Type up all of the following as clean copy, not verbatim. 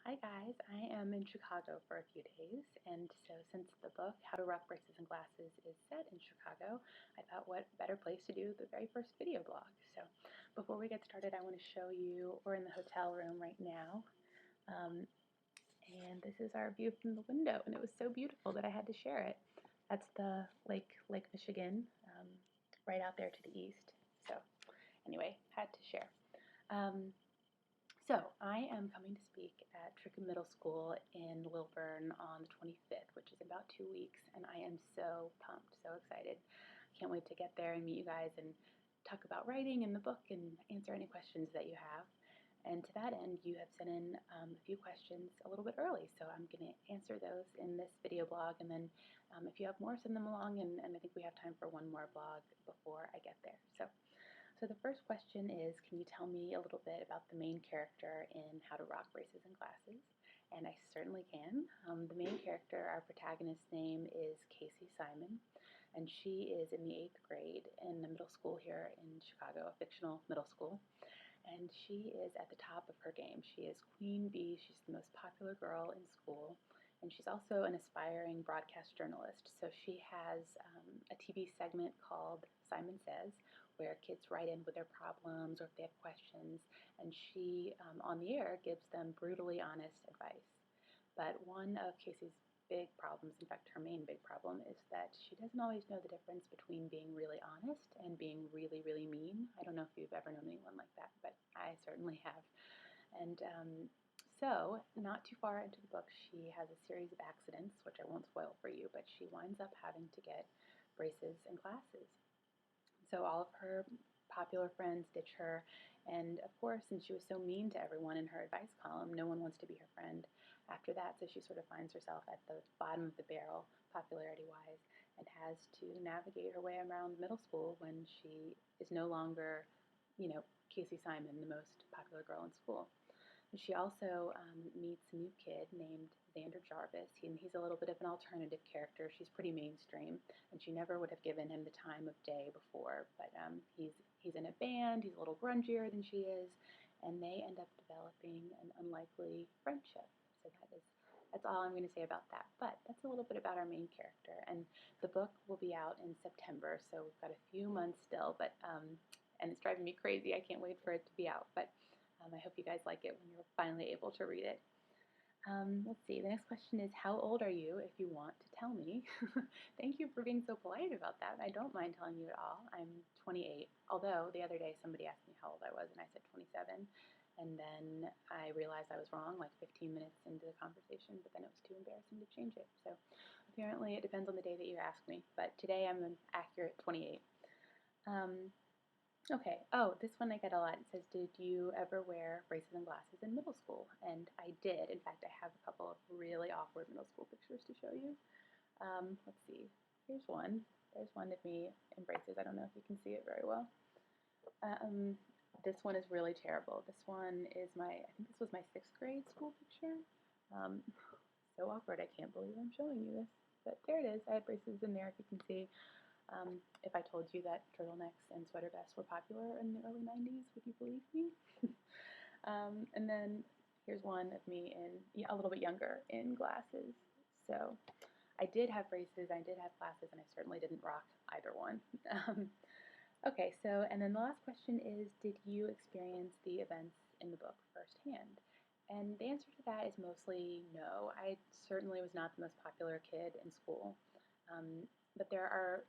Hi guys, I am in Chicago for a few days, and so since the book How to Rock Braces and Glasses is set in Chicago, I thought what better place to do the very first video blog. So before we get started, I want to show you, we're in the hotel room right now, and this is our view from the window, and it was so beautiful that I had to share it. That's the Lake Michigan, right out there to the east. So anyway, had to share. So I am coming to speak at Trickum Middle School in Lilburn on the 25th, which is about 2 weeks, and I am so pumped, so excited. Can't wait to get there and meet you guys and talk about writing and the book and answer any questions that you have. And to that end, you have sent in a few questions a little bit early, so I'm going to answer those in this video blog, and then if you have more, send them along, and I think we have time for one more blog before I get there. So the first question is, can you tell me a little bit about the main character in How to Rock Braces and Glasses? And I certainly can. The main character, our protagonist's name is Casey Simon, and she is in the 8th grade in the middle school here in Chicago, a fictional middle school. And she is at the top of her game. She is Queen Bee. She's the most popular girl in school. And she's also an aspiring broadcast journalist. So she has a TV segment called Simon Says, where kids write in with their problems or if they have questions. And she, on the air, gives them brutally honest advice. But one of Casey's big problems, in fact her main big problem, is that she doesn't always know the difference between being really honest and being really, really mean. I don't know if you've ever known anyone like that, but I certainly have. And so, not too far into the book, she has a series of accidents, which I won't spoil for you, but she winds up having to get braces and glasses. So all of her popular friends ditch her, and of course, since she was so mean to everyone in her advice column, no one wants to be her friend after that, so she sort of finds herself at the bottom of the barrel, popularity-wise, and has to navigate her way around middle school when she is no longer, Casey Simon, the most popular girl in school. And she also meets a new kid named Xander Jarvis. He's a little bit of an alternative character. She's pretty mainstream, and she never would have given him the time of day before. But he's in a band. He's a little grungier than she is, and they end up developing an unlikely friendship. So that's all I'm going to say about that. But that's a little bit about our main character, and the book will be out in September. So we've got a few months still, but and it's driving me crazy. I can't wait for it to be out, but. I hope you guys like it when you're finally able to read it. Let's see, the next question is, how old are you if you want to tell me? Thank you for being so polite about that. I don't mind telling you at all. I'm 28, although the other day somebody asked me how old I was and I said 27, and then I realized I was wrong like 15 minutes into the conversation, but then it was too embarrassing to change it. So apparently it depends on the day that you ask me, but today I'm an accurate 28. Okay, oh, this one I get a lot. It says, did you ever wear braces and glasses in middle school? And I did. In fact, I have a couple of really awkward middle school pictures to show you. Let's see. Here's one. There's one of me in braces. I don't know if you can see it very well. This one is really terrible. This one is I think this was my 6th grade school picture. So awkward. I can't believe I'm showing you this. But there it is. I had braces in there, if you can see. If I told you that turtlenecks and sweater vests were popular in the early 90s, would you believe me? And then here's one of me a little bit younger in glasses. So I did have braces, I did have glasses, and I certainly didn't rock either one. Okay, so, and then the last question is, did you experience the events in the book firsthand? And the answer to that is mostly no. I certainly was not the most popular kid in school, but there are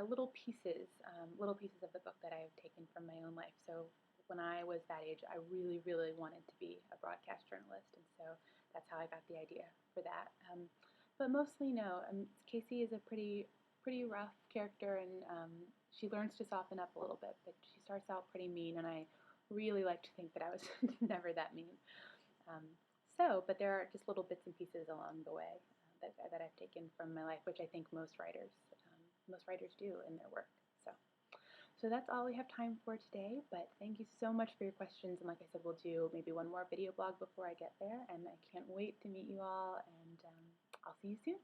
little pieces of the book that I have taken from my own life. So when I was that age, I really, really wanted to be a broadcast journalist, and so that's how I got the idea for that. But mostly no. Casey is a pretty rough character, and she learns to soften up a little bit, but she starts out pretty mean, and I really like to think that I was never that mean. But there are just little bits and pieces along the way that I've taken from my life, which I think most writers do in their work. So that's all we have time for today, but thank you so much for your questions, and like I said, we'll do maybe one more video blog before I get there, and I can't wait to meet you all, and I'll see you soon.